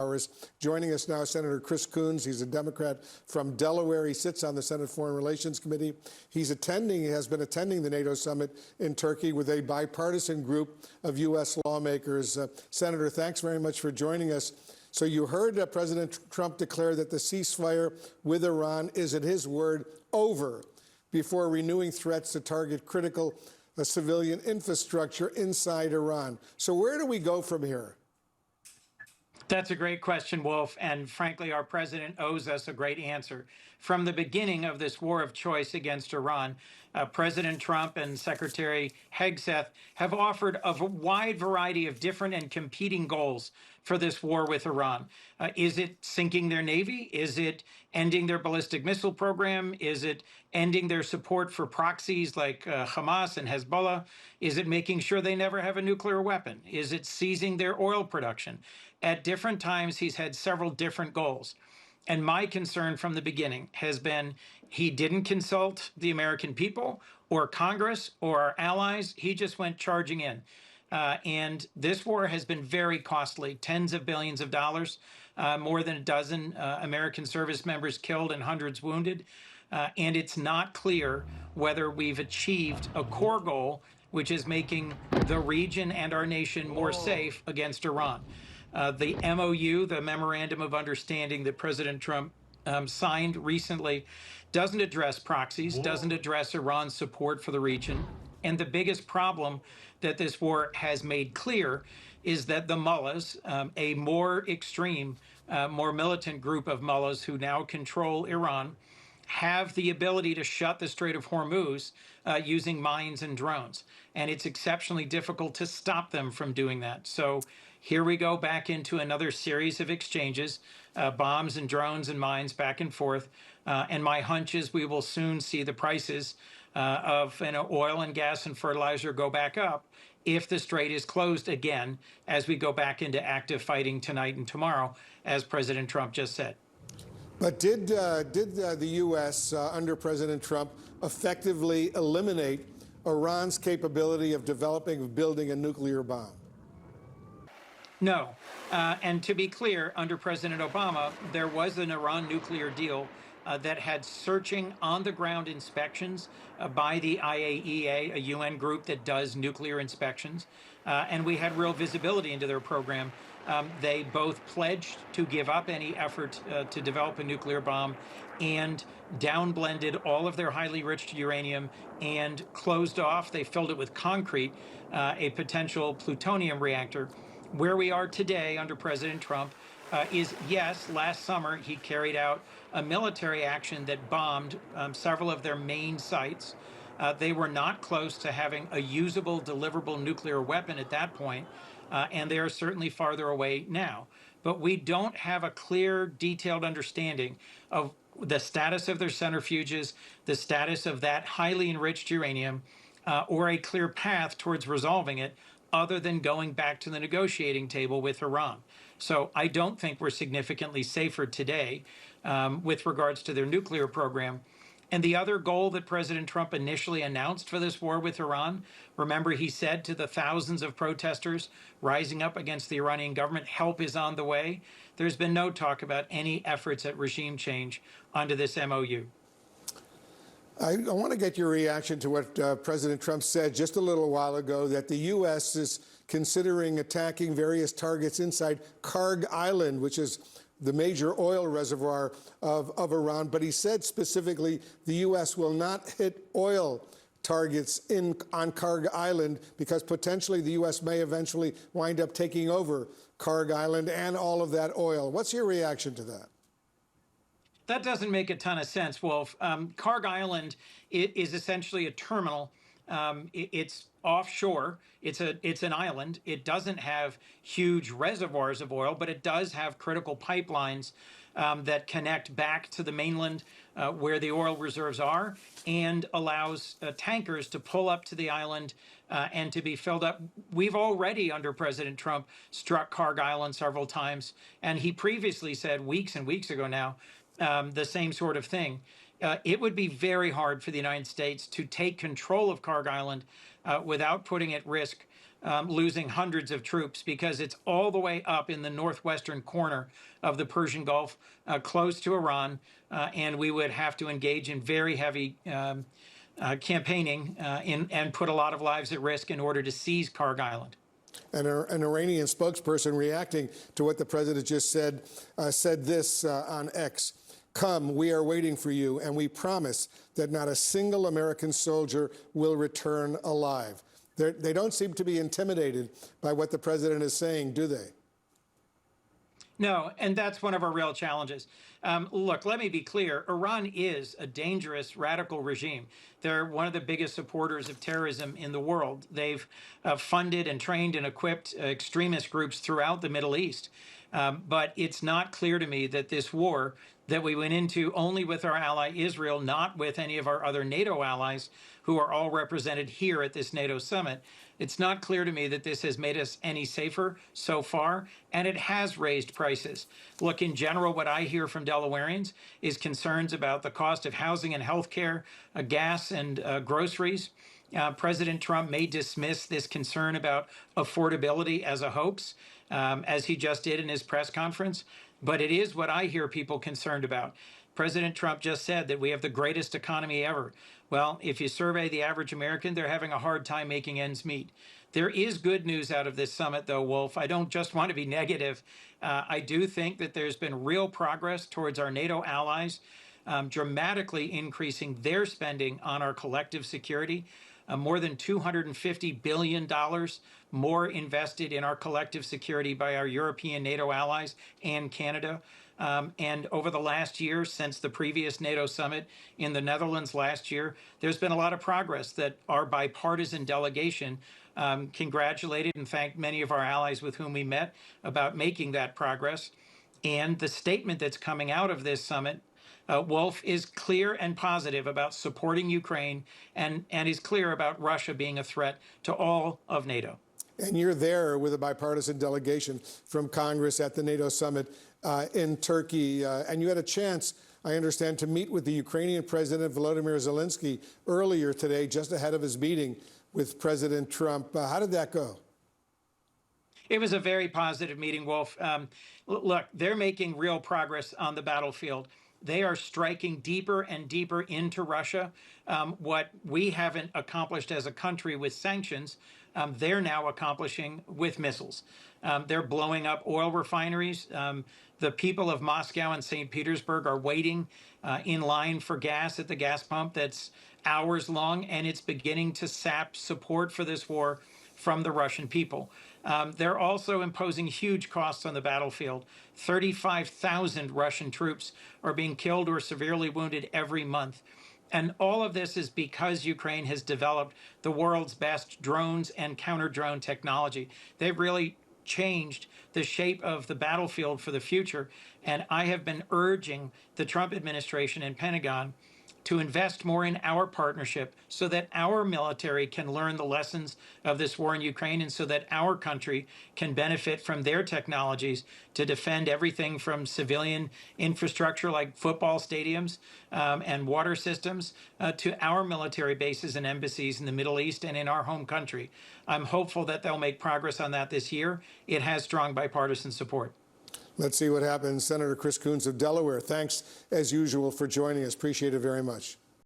hours. Joining us now, Senator Chris Coons. He's a Democrat from Delaware. He sits on the Senate Foreign Relations Committee. He has been attending the NATO summit in Turkey with a bipartisan group of U.S. lawmakers. Senator, thanks very much for joining us. So you heard President Trump declare that the ceasefire with Iran is, at his word, over, before renewing threats to target critical civilian infrastructure inside Iran. So where do we go from here? That's a great question, Wolf, and frankly, our president owes us a great answer. From the beginning of this war of choice against Iran, President Trump and Secretary Hegseth have offered a wide variety of different and competing goals for this war with Iran. Is it sinking their Navy? Is it ending their ballistic missile program? Is it ending their support for proxies like Hamas and Hezbollah? Is it making sure they never have a nuclear weapon? Is it seizing their oil production? At different times, he's had several different goals. And my concern from the beginning has been he didn't consult the American people or Congress or our allies. He just went charging in. And this war has been very costly, tens of billions of dollars, more than a dozen American service members killed and hundreds wounded. And it's not clear whether we've achieved a core goal, which is making the region and our nation more safe against Iran. The MOU, the Memorandum of Understanding that President Trump signed recently, doesn't address proxies, doesn't address Iran's support for the region. And the biggest problem that this war has made clear is that the mullahs, a more extreme, more militant group of mullahs who now control Iran, have the ability to shut the Strait of Hormuz using mines and drones. And it's exceptionally difficult to stop them from doing that. So here we go back into another series of exchanges, bombs and drones and mines back and forth. And my hunch is we will soon see the prices of oil and gas and fertilizer go back up if the strait is closed again as we go back into active fighting tonight and tomorrow, as President Trump just said. But did the U.S. Under President Trump effectively eliminate Iran's capability of developing, of building a nuclear bomb? No. And to be clear, under President Obama, there was an Iran nuclear deal that had searching on-the-ground inspections by the IAEA, a UN group that does nuclear inspections, and we had real visibility into their program. They both pledged to give up any effort to develop a nuclear bomb and downblended all of their highly enriched uranium and closed off, they filled it with concrete, a potential plutonium reactor. Where we are today under President Trump is, yes, last summer he carried out a military action that bombed several of their main sites. They were not close to having a usable, deliverable nuclear weapon at that point, and they are certainly farther away now. But we don't have a clear, detailed understanding of the status of their centrifuges, the status of that highly enriched uranium, or a clear path towards resolving it, other than going back to the negotiating table with Iran. So I don't think we're significantly safer today with regards to their nuclear program. And the other goal that President Trump initially announced for this war with Iran, remember he said to the thousands of protesters rising up against the Iranian government, help is on the way. There's been no talk about any efforts at regime change under this MOU. I want to get your reaction to what President Trump said just a little while ago, that the U.S. is considering attacking various targets inside Kharg Island, which is the major oil reservoir of Iran. But he said specifically the U.S. will not hit oil targets on Kharg Island because potentially the U.S. may eventually wind up taking over Kharg Island and all of that oil. What's your reaction to that? That doesn't make a ton of sense, Wolf. Kharg Island is essentially a terminal. It's offshore. It's an island. It doesn't have huge reservoirs of oil, but it does have critical pipelines that connect back to the mainland where the oil reserves are and allows tankers to pull up to the island and to be filled up. We've already, under President Trump, struck Kharg Island several times, and he previously said weeks and weeks ago now, the same sort of thing. It would be very hard for the United States to take control of Kharg Island without putting at risk losing hundreds of troops because it's all the way up in the northwestern corner of the Persian Gulf, close to Iran, and we would have to engage in very heavy campaigning and put a lot of lives at risk in order to seize Kharg Island. And an Iranian spokesperson reacting to what the president just said, said this on X. Come, we are waiting for you, and we promise that not a single American soldier will return alive. They don't seem to be intimidated by what the president is saying, do they? No, and that's one of our real challenges. Look, let me be clear. Iran is a dangerous, radical regime. They're one of the biggest supporters of terrorism in the world. They've funded and trained and equipped extremist groups throughout the Middle East. But it's not clear to me that this war that we went into only with our ally Israel, not with any of our other NATO allies who are all represented here at this NATO summit. It's not clear to me that this has made us any safer so far, and it has raised prices. Look, in general, what I hear from Delawareans is concerns about the cost of housing and healthcare, gas and groceries. President Trump may dismiss this concern about affordability as a hoax, as he just did in his press conference, but it is what I hear people concerned about. President Trump just said that we have the greatest economy ever. Well, if you survey the average American, they're having a hard time making ends meet. There is good news out of this summit, though, Wolf. I don't just want to be negative. I do think that there's been real progress towards our NATO allies, dramatically increasing their spending on our collective security. More than $250 billion more invested in our collective security by our European NATO allies and Canada. And over the last year, since the previous NATO summit in the Netherlands last year, there's been a lot of progress that our bipartisan delegation congratulated and thanked many of our allies with whom we met about making that progress. And the statement that's coming out of this summit, Wolf, is clear and positive about supporting Ukraine and is clear about Russia being a threat to all of NATO. And you're there with a bipartisan delegation from Congress at the NATO summit in Turkey. And you had a chance, I understand, to meet with the Ukrainian President Volodymyr Zelensky earlier today, just ahead of his meeting with President Trump. How did that go? It was a very positive meeting, Wolf. Look, they're making real progress on the battlefield. They are striking deeper and deeper into Russia. What we haven't accomplished as a country with sanctions, they're now accomplishing with missiles. They're blowing up oil refineries. The people of Moscow and St. Petersburg are waiting in line for gas at the gas pump that's hours long, and it's beginning to sap support for this war from the Russian people. They're also imposing huge costs on the battlefield. 35,000 Russian troops are being killed or severely wounded every month. And all of this is because Ukraine has developed the world's best drones and counter-drone technology. They've really changed the shape of the battlefield for the future. And I have been urging the Trump administration and Pentagon to invest more in our partnership so that our military can learn the lessons of this war in Ukraine and so that our country can benefit from their technologies to defend everything from civilian infrastructure like football stadiums and water systems to our military bases and embassies in the Middle East and in our home country. I'm hopeful that they'll make progress on that this year. It has strong bipartisan support. Let's see what happens. Senator Chris Coons of Delaware, thanks as usual for joining us. Appreciate it very much.